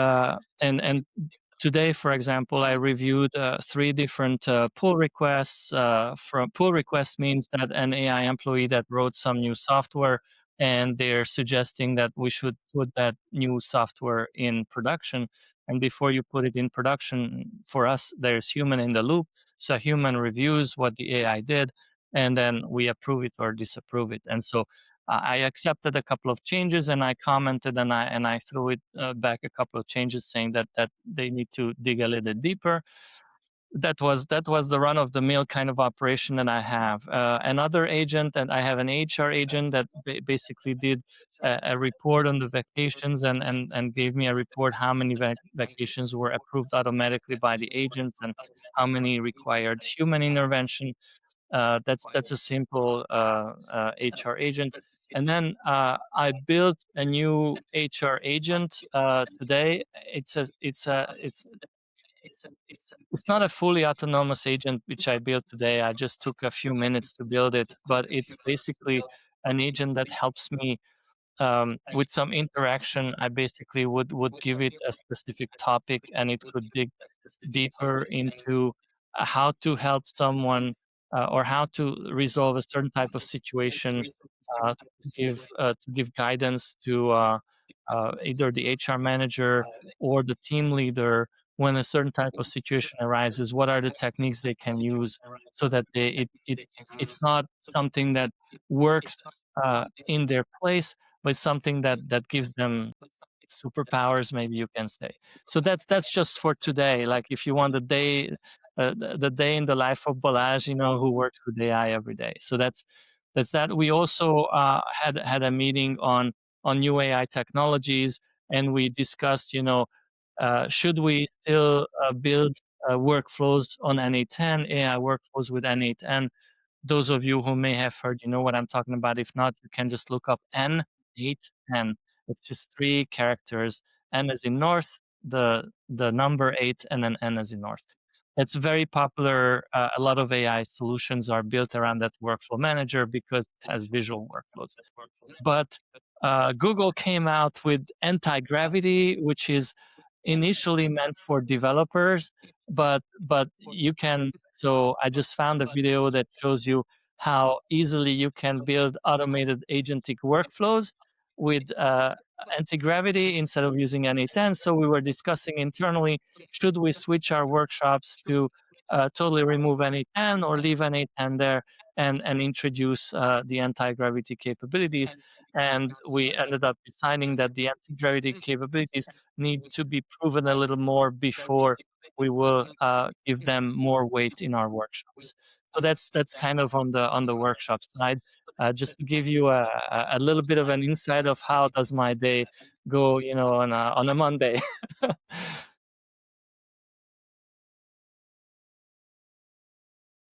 today, for example, I reviewed 3 different pull requests. From pull request means that an AI employee that wrote some new software, and they're suggesting that we should put that new software in production. And before you put it in production, for us, there's human in the loop. So human reviews what the AI did, and then we approve it or disapprove it. And so I accepted a couple of changes, and I commented, and I threw it back a couple of changes, saying that they need to dig a little deeper. That was the run of the mill kind of operation that I have. Another agent, and I have an HR agent that basically did a report on the vacations, and gave me a report how many vacations were approved automatically by the agents, and how many required human intervention. That's a simple HR agent. And then I built a new HR agent today. It's not a fully autonomous agent which I built today. I just took a few minutes to build it, but it's basically an agent that helps me with some interaction. I basically would give it a specific topic, and it could dig deeper into how to help someone, or how to resolve a certain type of situation, to give guidance to either the HR manager or the team leader when a certain type of situation arises. What are the techniques they can use so that it's not something that works in their place, but something that gives them superpowers, maybe you can say. So that's just for today. Like, if you want the day in the life of Balazs, who works with AI every day. So that's that. We also had a meeting on new AI technologies, and we discussed, should we still build workflows on N810, AI workflows with N810? Those of you who may have heard, you know what I'm talking about. If not, you can just look up N810. It's just 3 characters. N as in North, the number 8, and then N as in North. It's very popular. A lot of AI solutions are built around that workflow manager because it has visual workflows. But Google came out with anti-gravity, which is initially meant for developers, but you can. So I just found a video that shows you how easily you can build automated agentic workflows with anti-gravity instead of using N810. So we were discussing internally, should we switch our workshops to totally remove N810 or leave N810 there, and introduce the anti-gravity capabilities. And we ended up deciding that the anti-gravity capabilities need to be proven a little more before we will give them more weight in our workshops. So that's kind of on the workshop side. Just to give you a little bit of an insight of how does my day go, on a Monday.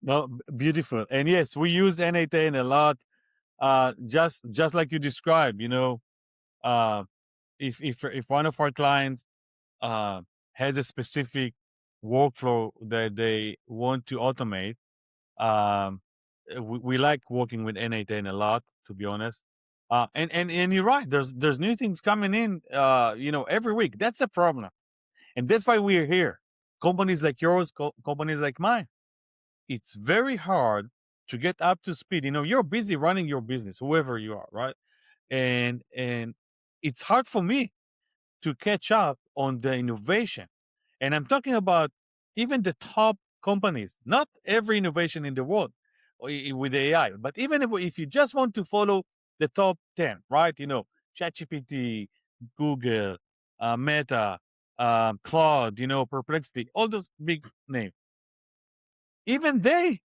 No, beautiful. And yes, we use N810 a lot. Just like you described, uh, if one of our clients has a specific workflow that they want to automate, we like working with N810 a lot, to be honest. And you're right. There's new things coming in, every week. That's the problem, and that's why we're here. Companies like yours, companies like mine. It's very hard to get up to speed. You're busy running your business, whoever you are, right? And it's hard for me to catch up on the innovation. And I'm talking about even the top companies, not every innovation in the world with AI, but even if you just want to follow the top 10, right? ChatGPT, Google, Meta, Claude, Perplexity, all those big names. Even they,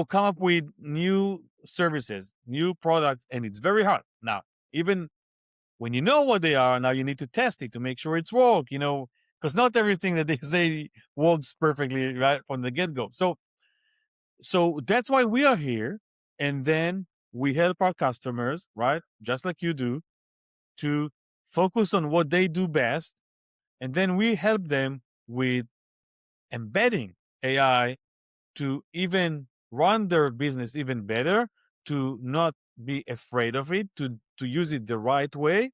come up with new services, new products, and it's very hard. Now, even when you know what they are, now you need to test it to make sure it's work, because not everything that they say works perfectly right from the get-go. So that's why we are here, and then we help our customers, right, just like you do, to focus on what they do best, and then we help them with embedding AI to even run their business even better, to not be afraid of it, to use it the right way,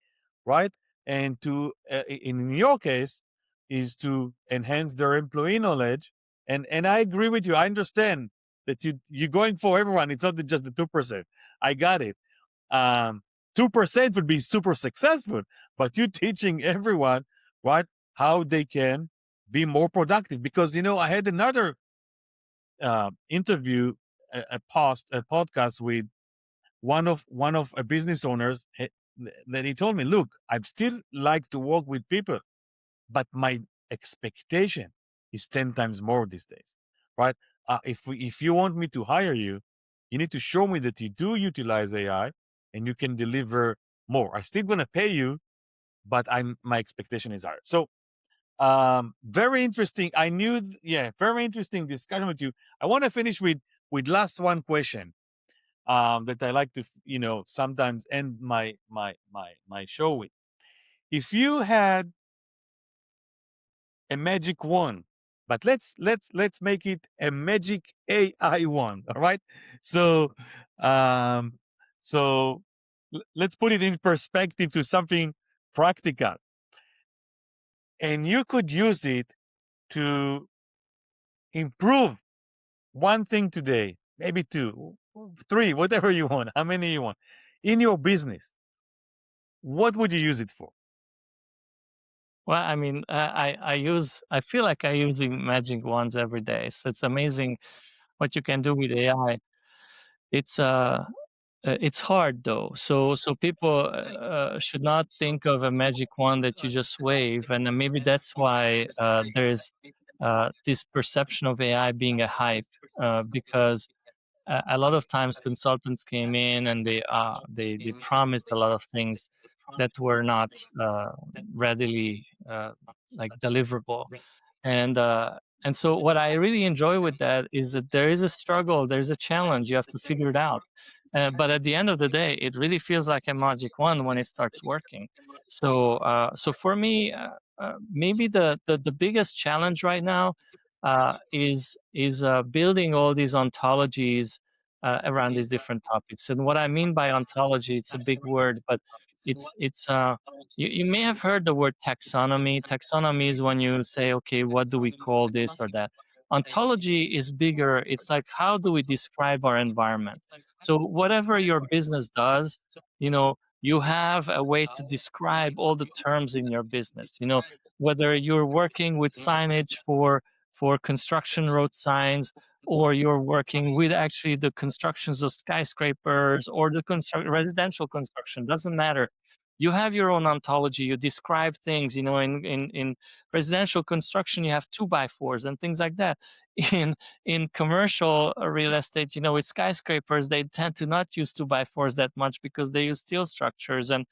right? And to, in your case, is to enhance their employee knowledge. And I agree with you. I understand that you're going for everyone. It's not just the 2%. I got it. 2% would be super successful, but you're teaching everyone, right, how they can be more productive. Because I had another interview, a podcast with one of a business owners that he told me, look, I still like to work with people, but my expectation is 10 times more these days, right? If you want me to hire you, you need to show me that you do utilize AI and you can deliver more. I'm still going to pay you, but my expectation is higher. So very interesting. Very interesting discussion with you. I want to finish with last one question that I like to sometimes end my show with. If you had a magic wand, but let's make it a magic AI wand, all right? So um let's put it in perspective to something practical, and you could use it to improve one thing today, maybe two, three, whatever you want, how many you want, in your business, what would you use it for? Well, I mean, I feel like I using magic wands every day. So it's amazing what you can do with AI. It's it's hard though. So people should not think of a magic wand that you just wave, and maybe that's why there's this perception of AI being a hype, because a lot of times consultants came in and they promised a lot of things that were not readily like deliverable, and and so what I really enjoy with that is that there is a struggle, there's a challenge, you have to figure it out, but at the end of the day it really feels like a magic wand when it starts working. So so for me, maybe the biggest challenge right now is building all these ontologies around these different topics. And what I mean by ontology, it's a big word, but it's you may have heard the word taxonomy. Taxonomy is when you say, okay, what do we call this or that? Ontology is bigger. It's like, how do we describe our environment? So whatever your business does, you have a way to describe all the terms in your business. Whether you're working with signage for construction road signs, or you're working with actually the constructions of skyscrapers or the residential construction, doesn't matter. You have your own ontology. You describe things. In residential construction, you have 2x4s and things like that. In commercial real estate, with skyscrapers, they tend to not use 2x4s that much because they use steel structures and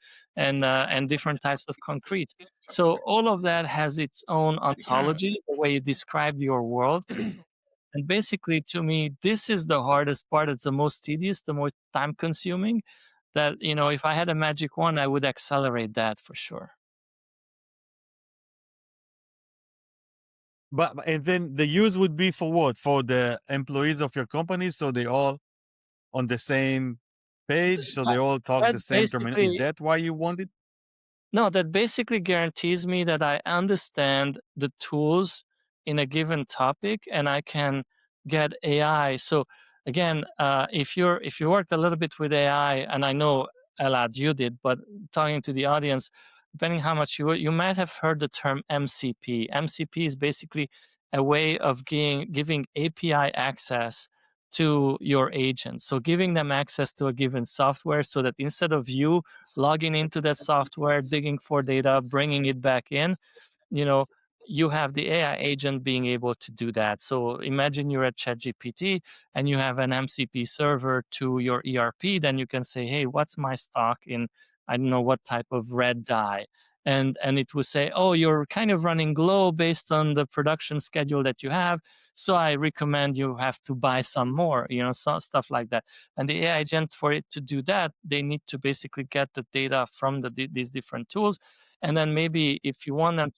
different types of concrete. So all of that has its own ontology, the way you describe your world. And basically, to me, this is the hardest part. It's the most tedious, the most time consuming. That, if I had a magic wand, I would accelerate that for sure. But and then the use would be for what? For the employees of your company, so they all on the same page, so they all talk That the same terminology. Is basically, that why you want it? no, that basically guarantees me that I understand the tools in a given topic and I can get AI. So again, if you worked a little bit with AI, and I know, Elad, you did, but talking to the audience, depending how much you might have heard the term MCP. MCP is basically a way of giving API access to your agents. So giving them access to a given software so that instead of you logging into that software, digging for data, bringing it back in, you know, you have the AI agent being able to do that. So imagine you're at ChatGPT and you have an MCP server to your ERP, then you can say, hey, what's my stock in, I don't know what type of red dye? and it will say, oh, you're kind of running low based on the production schedule that you have, so I recommend you have to buy some more, so stuff like that. And the AI agent, for it to do that, they need to basically get the data from these different tools, and then maybe if you want them to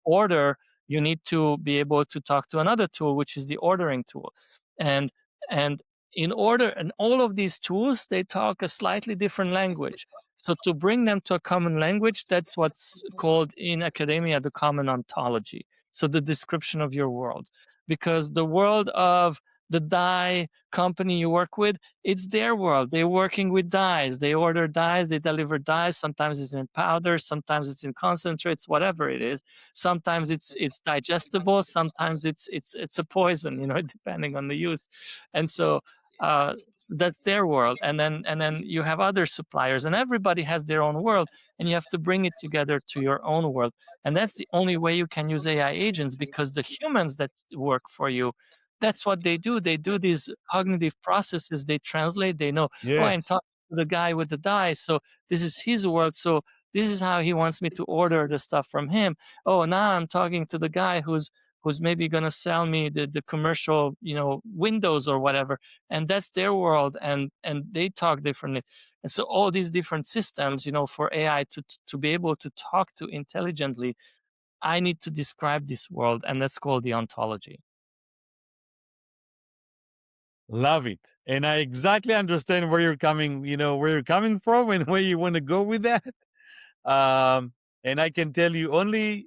order, you need to be able to talk to another tool, which is the ordering tool. And and in order, and all of these tools, they talk a slightly different language. So to bring them to a common language, that's what's called in academia the common ontology. So the description of your world. Because the world of the dye company you work with, it's their world. They're working with dyes. They order dyes, they deliver dyes. Sometimes it's in powder, sometimes it's in concentrates, whatever it is. Sometimes it's digestible, sometimes it's a poison, depending on the use. And so that's their world. And then you have other suppliers, and everybody has their own world, and you have to bring it together to your own world. And that's the only way you can use AI agents, because the humans that work for you, that's what they do. They do these cognitive processes. They translate. They know, oh, Yeah. I'm talking to the guy with the die, so this is his world. So this is how he wants me to order the stuff from him. Oh, now I'm talking to the guy who's maybe going to sell me the commercial, windows or whatever. And that's their world, and they talk differently. And so all these different systems, for AI to be able to talk to intelligently, I need to describe this world, and that's called the ontology. Love it. And I exactly understand where you're coming, where you're coming from and where you want to go with that. And I can tell you only,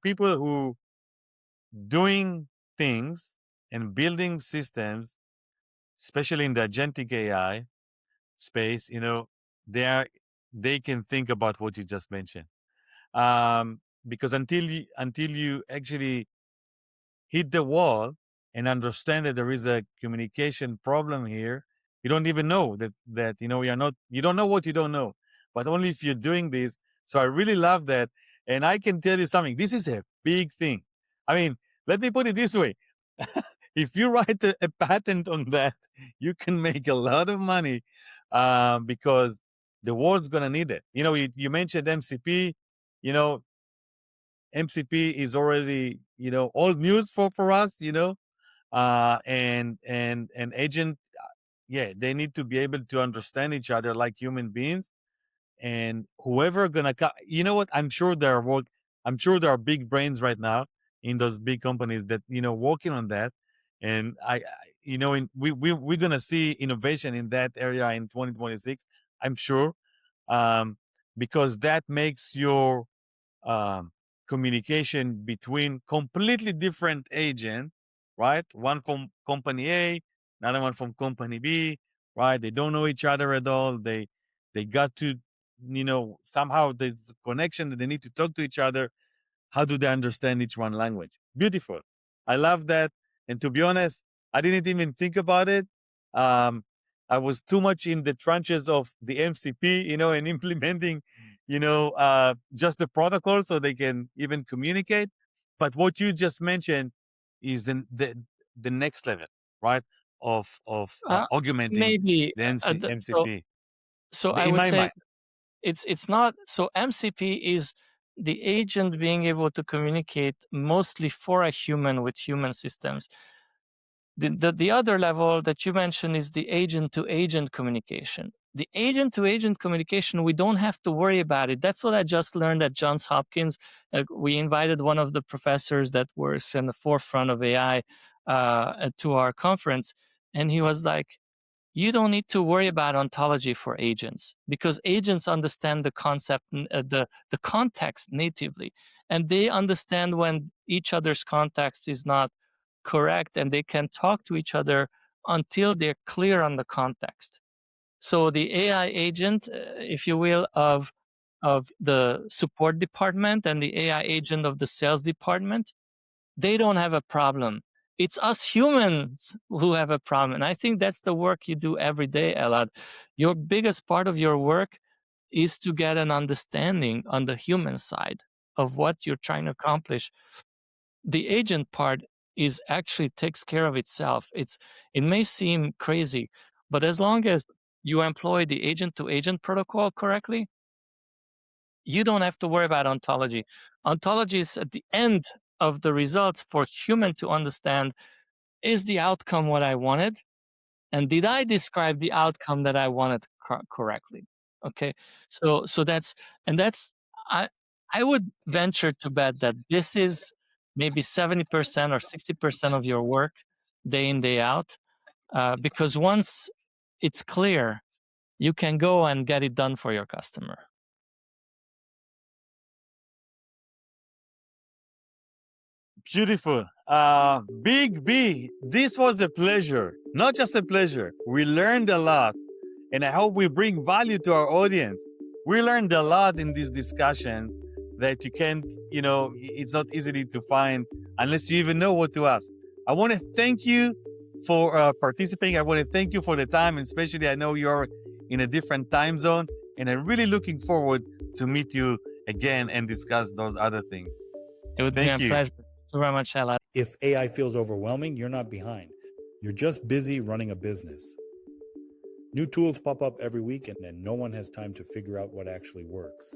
people who doing things and building systems, especially in the agentic AI space, they can think about what you just mentioned. Because until you actually hit the wall and understand that there is a communication problem here, you don't even know that you don't know what you don't know, but only if you're doing this. So I really love that. And I can tell you something, this is a big thing. I mean, let me put it this way. If you write a patent on that, you can make a lot of money, because the world's going to need it. You mentioned MCP. MCP is already, old news for us, and agent, yeah, they need to be able to understand each other like human beings. And whoever gonna you know what, I'm sure there are big brains right now in those big companies that working on that. And we're gonna see innovation in that area in 2026, I'm sure, because that makes your um, communication between completely different agents, right? One from company A, another one from company B, right? They don't know each other at all. They got to, somehow there's a connection that they need to talk to each other. How do they understand each one language? Beautiful. I love that. And to be honest, I didn't even think about it. Um, I was too much in the trenches of the MCP, and implementing, just the protocol so they can even communicate. But what you just mentioned is the next level, right? Of augmenting Maybe. the So MCP. I In would my say mind. it's not. So MCP is the agent being able to communicate mostly for a human with human systems. The other level that you mentioned is the agent to agent communication. The agent to agent communication, we don't have to worry about it. That's what I just learned at Johns Hopkins. We invited one of the professors that works in the forefront of AI to our conference, and he was like, you don't need to worry about ontology for agents, because agents understand the concept, the context natively, and they understand when each other's context is not correct, and they can talk to each other until they're clear on the context. So the AI agent, if you will, of the support department and the AI agent of the sales department, they don't have a problem. It's us humans who have a problem. And I think that's the work you do every day, Elad. Your biggest part of your work is to get an understanding on the human side of what you're trying to accomplish. The agent part is actually takes care of itself. It may seem crazy, but as long as you employ the agent to agent protocol correctly, you don't have to worry about ontology. Ontology is at the end of the results for human to understand, is the outcome what I wanted? And did I describe the outcome that I wanted correctly? Okay, so that's I I would venture to bet that this is maybe 70% or 60% of your work, day in day out, because once it's clear, you can go and get it done for your customer. Beautiful. Big B, this was a pleasure. Not just a pleasure. We learned a lot, and I hope we bring value to our audience. We learned a lot in this discussion that you can't, it's not easily to find unless you even know what to ask. I want to thank you for participating. I want to thank you for the time, and especially I know you're in a different time zone, and I'm really looking forward to meet you again and discuss those other things. It would be a pleasure. Thank you very much, Ella. If AI feels overwhelming, you're not behind. You're just busy running a business. New tools pop up every week, and no one has time to figure out what actually works.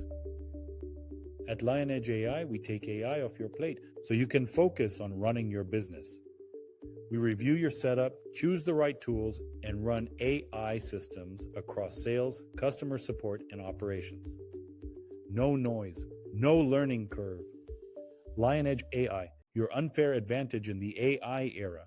At Lion Edge AI, we take AI off your plate so you can focus on running your business. We review your setup, choose the right tools, and run AI systems across sales, customer support, and operations. No noise, no learning curve. Lion Edge AI, your unfair advantage in the AI era.